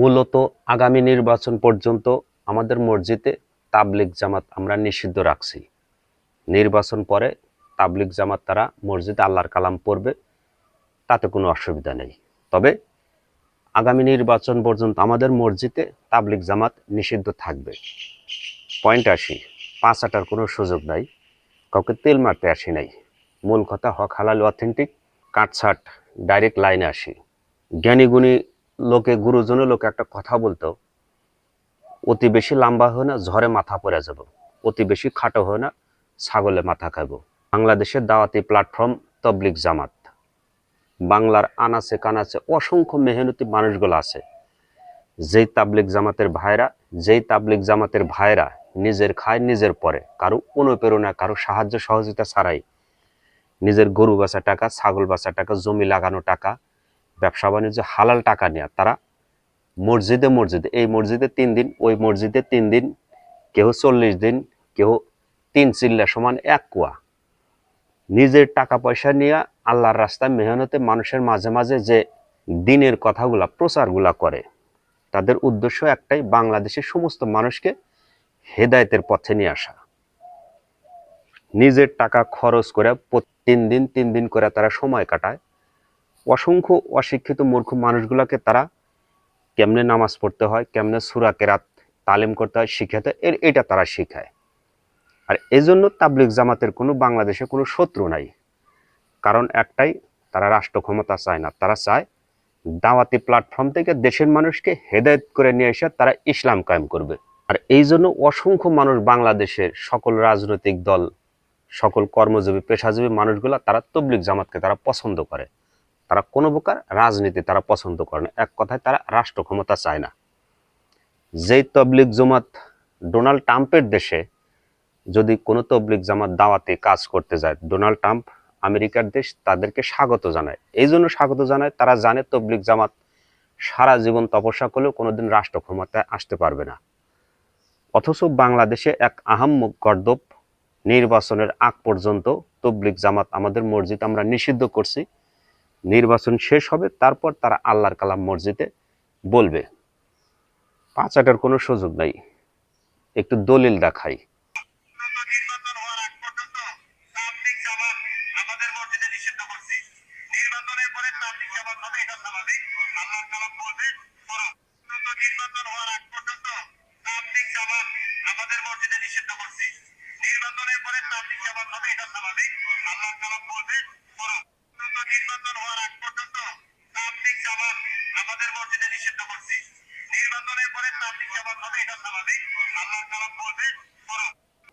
মূলত আগামী নির্বাচন পর্যন্ত আমাদের মসজিদে তাবলিগ জামাত আমরা নিষিদ্ধ রাখছি। নির্বাচন পরে তাবলিগ জামাত তারা মসজিদে আল্লাহর কালাম পড়বে, তাতে কোনো অসুবিধা নেই। তবে আগামী নির্বাচন পর্যন্ত আমাদের মসজিদে তাবলিগ জামাত নিষিদ্ধ থাকবে। পয়েন্ট আসি, পাঁচ আটার কোনো সুযোগ নাই, কাউকে তেল মারতে আসি নাই। মূল কথা হক হালাল অথেন্টিক, কাটছাট ডাইরেক্ট লাইনে আসি। জ্ঞানীগুণী লোকে গুরুজনের লোকে একটা কথা বলতো, অতি বেশি লম্বা হয় না ঝড়ে মাথা পড়ে যাব, অতি বেশি খাটো হয় না ছাগলে মাথা খাবো। বাংলাদেশের দাওয়াতি প্ল্যাটফর্ম তবলিগ জামাত, বাংলার আনাচে কানাচে অসংখ্য মেহনতি মানুষগুলো আছে। যেই তাবলিগ জামাতের ভাইরা নিজের খায় নিজের পরে, কারো অনুপ্রেরণা কারো সাহায্য সহযোগিতা ছাড়াই নিজের গরু বেচা টাকা, ছাগল বেচা টাকা, জমি লাগানো টাকা, ব্যবসা বাণিজ্য হালাল টাকা নিয়ে তারা মসজিদে এই মসজিদে 3 দিন, ওই মসজিদে 3 দিন, কেউ 40 দিন, কেউ 3 চিল্লা সমান 1 কুয়া, নিজের টাকা পয়সা নিয়ে আল্লাহর রাস্তায় মেহনতে মানুষের মাঝে মাঝে যে দিনের কথাগুলা প্রচারগুলা করে, তাদের উদ্দেশ্য একটাই, বাংলাদেশের সমস্ত মানুষকে হেদায়েতের পথে নিয়ে আসা। নিজের টাকা খরচ করে 3 দিন করে তারা সময় কাটায়। অসংখ্য অশিক্ষিত মূর্খ মানুষগুলোকে তারা কেমনে নামাজ পড়তে হয়, কেমনে সূরা কেরাত তালিম করতে হয় শিখাতে, এটা তারা শিখায়। আর এজন্য তাবলিগ জামাতের কোনো বাংলাদেশে কোনো শত্রু নাই। কারণ একটাই, তারা রাষ্ট্র ক্ষমতা চায় না, তারা চায় দাওয়াতি প্ল্যাটফর্ম থেকে দেশের মানুষকে হেদায়েত করে নিয়ে এসে তারা ইসলাম কায়েম করবে। আর এই জন্য অসংখ্য মানুষ, বাংলাদেশের সকল রাজনৈতিক দল, সকল কর্মজীবী পেশাজীবী মানুষগুলা তারা তবলিগ জামাতকে তারা পছন্দ করে। তারা কোনো প্রকার রাজনীতি তারা পছন্দ করে না। এক কথায় তারা রাষ্ট্র ক্ষমতা চায় না। যেই তবলিগ জামাত ডোনাল্ড ট্রাম্পের দেশে যদি কোনো তবলিগ জামাত দাওয়াতে কাজ করতে যায়, ডোনাল্ড ট্রাম্প আমেরিকার দেশ তাদেরকে স্বাগত জানায়। এই জন্য স্বাগত জানায়, তারা জানে তবলিগ জামাত সারা জীবন তপস্যা করলেও কোনোদিন রাষ্ট্র ক্ষমতায় আসতে পারবে না। অথচ বাংলাদেশে এক আহাম্মক গর্দভ, নির্বাচনের আগ পর্যন্ত তবলিগ জামাত আমাদের মসজিদ আমরা নিষিদ্ধ করছি। নির্বাচন শেষ হবে, তারপর তারা আল্লাহর কালাম মসজিদে বলবে। পাঁচ আটার কোনো সুযোগ নাই, একটু দলিল দেখাই।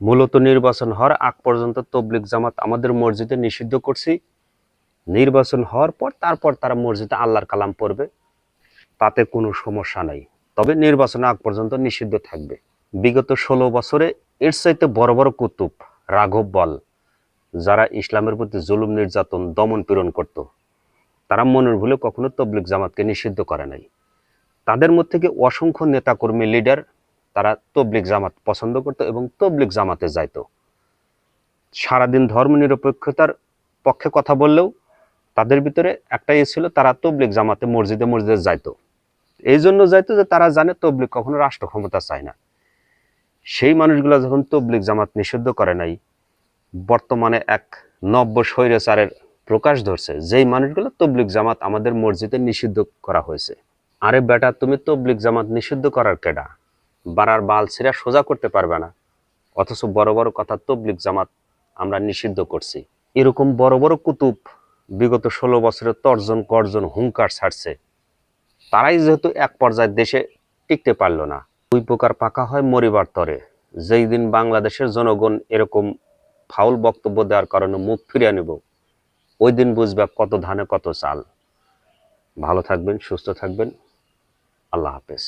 মূলত নির্বাচন হওয়ার আগ পর্যন্ত তবলিগ জামাত আমাদের মসজিদে নিষিদ্ধ করছি। নির্বাচন হওয়ার পর তারপর তারা মসজিদে আল্লাহর কালাম পড়বে, তাতে কোনো সমস্যা নাই। তবে নির্বাচন আগ পর্যন্ত নিষিদ্ধ থাকবে। বিগত 16 বছরে এর চাইতে বড় বড় কুতুব, রাঘব বল, যারা ইসলামের প্রতি জুলুম নির্যাতন দমন পীড়ন করত, তারা মনের ভুলে কখনো তবলিগ জামাতকে নিষিদ্ধ করে নাই। তাদের মধ্যে থেকে অসংখ্য নেতাকর্মী, লিডার, তারা তবলিগ জামাত পছন্দ করত এবং তবলিগ জামাতে যাইত। সারাদিন ধর্মনিরপেক্ষতার পক্ষে কথা বললেও তাদের ভিতরে একটাই ছিল, তারা তবলিগ জামাতে মসজিদে যাইতো। এই জন্য যাইতো যে তারা জানে তবলিগ কখনো রাষ্ট্র ক্ষমতা চায় না। সেই মানুষগুলো যখন তবলিগ জামাত নিষিদ্ধ করে নাই, বর্তমানে এক নব্য স্বৈরাচারের প্রকাশ ধরছে, যেই মানুষগুলো তবলিগ জামাত আমাদের মসজিদে নিষিদ্ধ করা হয়েছে। আরে বেটা, তুমি তবলিগ জামাত নিষিদ্ধ করার কেডা? বাড়ার বাল ছিঁড়া সোজা করতে পারবে না, অথচ বড় বড় কথা তবলিগ জামাত আমরা নিষিদ্ধ করছি। এরকম বড় বড় কুতুব বিগত 16 বছরের তর্জন গর্জন হুঙ্কার ছাড়ছে, তারাই যেহেতু এক পর্যায়ে দেশে টিকতে পারল না। 2 প্রকার পাকা হয় মরিবার তরে। যেই দিন বাংলাদেশের জনগণ এরকম ফাউল বক্তব্য দেওয়ার কারণে মুখ ফিরিয়ে নেব, ওই দিন বুঝবে কত ধানে কত চাল। ভালো থাকবেন, সুস্থ থাকবেন, আল্লাহ হাফেজ।